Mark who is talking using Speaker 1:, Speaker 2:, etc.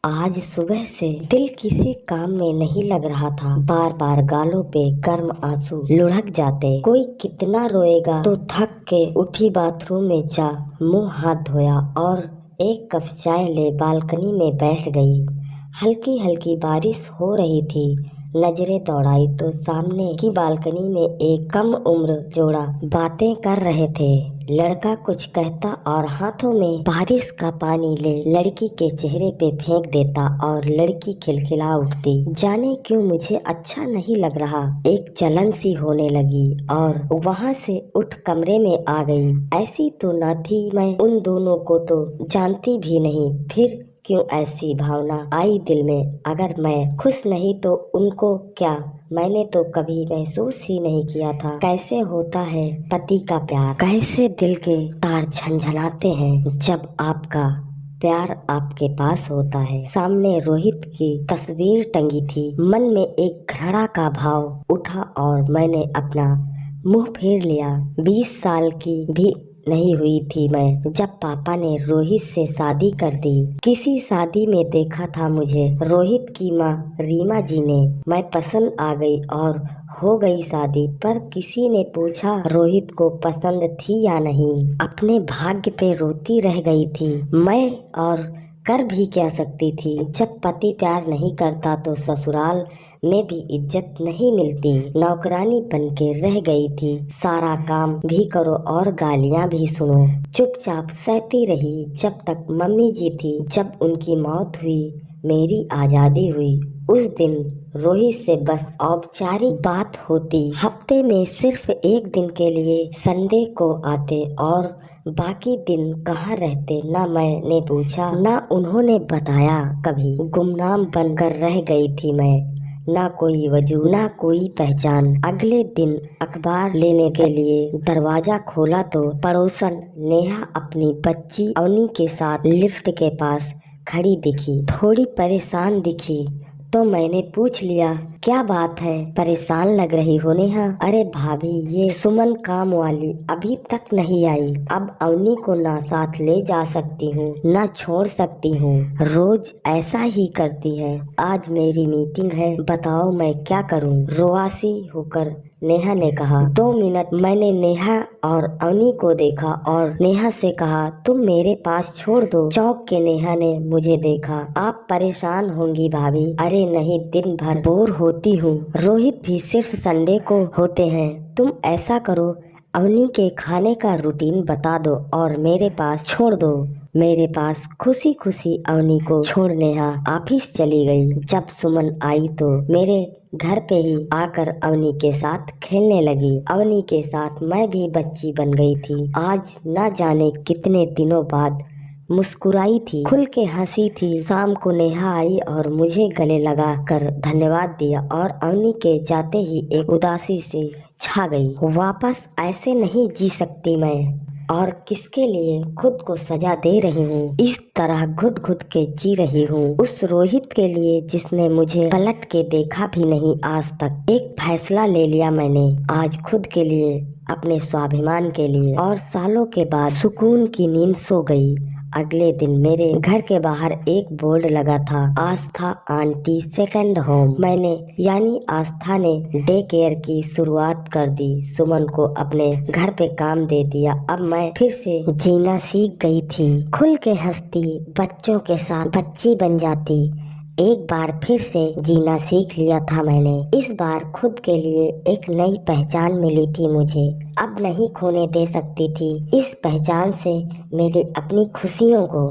Speaker 1: आज सुबह से दिल किसी काम में नहीं लग रहा था। बार बार गालों पे गर्म आंसू लुढ़क जाते। कोई कितना रोएगा। तो थक के उठी, बाथरूम में जा मुंह हाथ धोया और एक कप चाय ले बालकनी में बैठ गई। हल्की हल्की बारिश हो रही थी। नजरें दौड़ाई तो सामने की बालकनी में एक कम उम्र जोड़ा बातें कर रहे थे। लड़का कुछ कहता और हाथों में बारिश का पानी ले लड़की के चेहरे पे फेंक देता और लड़की खिलखिला उठती। जाने क्यों मुझे अच्छा नहीं लग रहा। एक जलन सी होने लगी और वहाँ से उठ कमरे में आ गई। ऐसी तो न थी, मैं उन दोनों को तो जानती भी नहीं, फिर क्यों ऐसी भावना आई दिल में। अगर मैं खुश नहीं तो उनको क्या, मैंने तो कभी महसूस ही नहीं किया था कैसे होता है पति का प्यार, कैसे दिल के तार झनझनाते हैं जब आपका प्यार आपके पास होता है। सामने रोहित की तस्वीर टंगी थी। मन में एक घृणा का भाव उठा और मैंने अपना मुंह फेर लिया। 20 साल की भी नहीं हुई थी मैं जब पापा ने रोहित से शादी कर दी। किसी शादी में देखा था मुझे रोहित की माँ रीमा जी ने। मैं पसंद आ गई और हो गई शादी। पर किसी ने पूछा रोहित को पसंद थी या नहीं। अपने भाग्य पे रोती रह गई थी मैं, और कर भी क्या सकती थी। जब पति प्यार नहीं करता तो ससुराल में भी इज्जत नहीं मिलती। नौकरानी बन के रह गई थी। सारा काम भी करो और गालियां भी सुनो। चुपचाप सहती रही जब तक मम्मी जी थी। जब उनकी मौत हुई, मेरी आजादी हुई। उस दिन रोहित से बस औपचारिक बात होती। हफ्ते में सिर्फ एक दिन के लिए संडे को आते और बाकी दिन कहाँ रहते ना मैंने पूछा, ना उन्होंने बताया। कभी गुमनाम बनकर रह गई थी मैं, ना कोई वजूद ना कोई पहचान। अगले दिन अखबार लेने के लिए दरवाजा खोला तो पड़ोसन नेहा अपनी बच्ची अवनी के साथ लिफ्ट के पास खड़ी दिखी। थोड़ी परेशान दिखी तो मैंने पूछ लिया, क्या बात है, परेशान लग रही हो नेहा। अरे भाभी, ये सुमन काम वाली अभी तक नहीं आई। अब अवनी को ना साथ ले जा सकती हूँ ना छोड़ सकती हूँ, रोज ऐसा ही करती है। आज मेरी मीटिंग है, बताओ मैं क्या करूँ। रोआसी होकर नेहा ने कहा। 2 मिनट मैंने नेहा और अवनी को देखा और नेहा से कहा, तुम मेरे पास छोड़ दो। चौंक के नेहा ने मुझे देखा। आप परेशान होंगी भाभी। अरे नहीं, दिन भर बोर होती हूँ। रोहित भी सिर्फ संडे को होते हैं। तुम ऐसा करो, अवनी के खाने का रूटीन बता दो और मेरे पास छोड़ दो। मेरे पास खुशी खुशी अवनी को छोड़ नेहा ऑफिस चली गई। जब सुमन आई तो मेरे घर पे ही आकर अवनी के साथ खेलने लगी। अवनी के साथ मैं भी बच्ची बन गई थी। आज ना जाने कितने दिनों बाद मुस्कुराई थी, खुल के हंसी थी। शाम को नेहा आई और मुझे गले लगा कर धन्यवाद दिया और अवनी के जाते ही एक उदासी सी छा गई। वापस ऐसे नहीं जी सकती मैं, और किसके लिए खुद को सजा दे रही हूँ। इस तरह घुट घुट के जी रही हूँ। उस रोहित के लिए जिसने मुझे पलट के देखा भी नहीं आज तक। एक फैसला ले लिया मैंने आज खुद के लिए, अपने स्वाभिमान के लिए, और सालों के बाद सुकून की नींद सो गई। अगले दिन मेरे घर के बाहर एक बोर्ड लगा था, आस्था आंटी सेकंड होम। मैंने यानी आस्था ने डे केयर की शुरुआत कर दी। सुमन को अपने घर पे काम दे दिया। अब मैं फिर से जीना सीख गई थी। खुल के हंसती, बच्चों के साथ बच्ची बन जाती। एक बार फिर से जीना सीख लिया था मैंने। इस बार खुद के लिए एक नई पहचान मिली थी मुझे। अब नहीं खोने दे सकती थी इस पहचान से मेरी अपनी खुशियों को।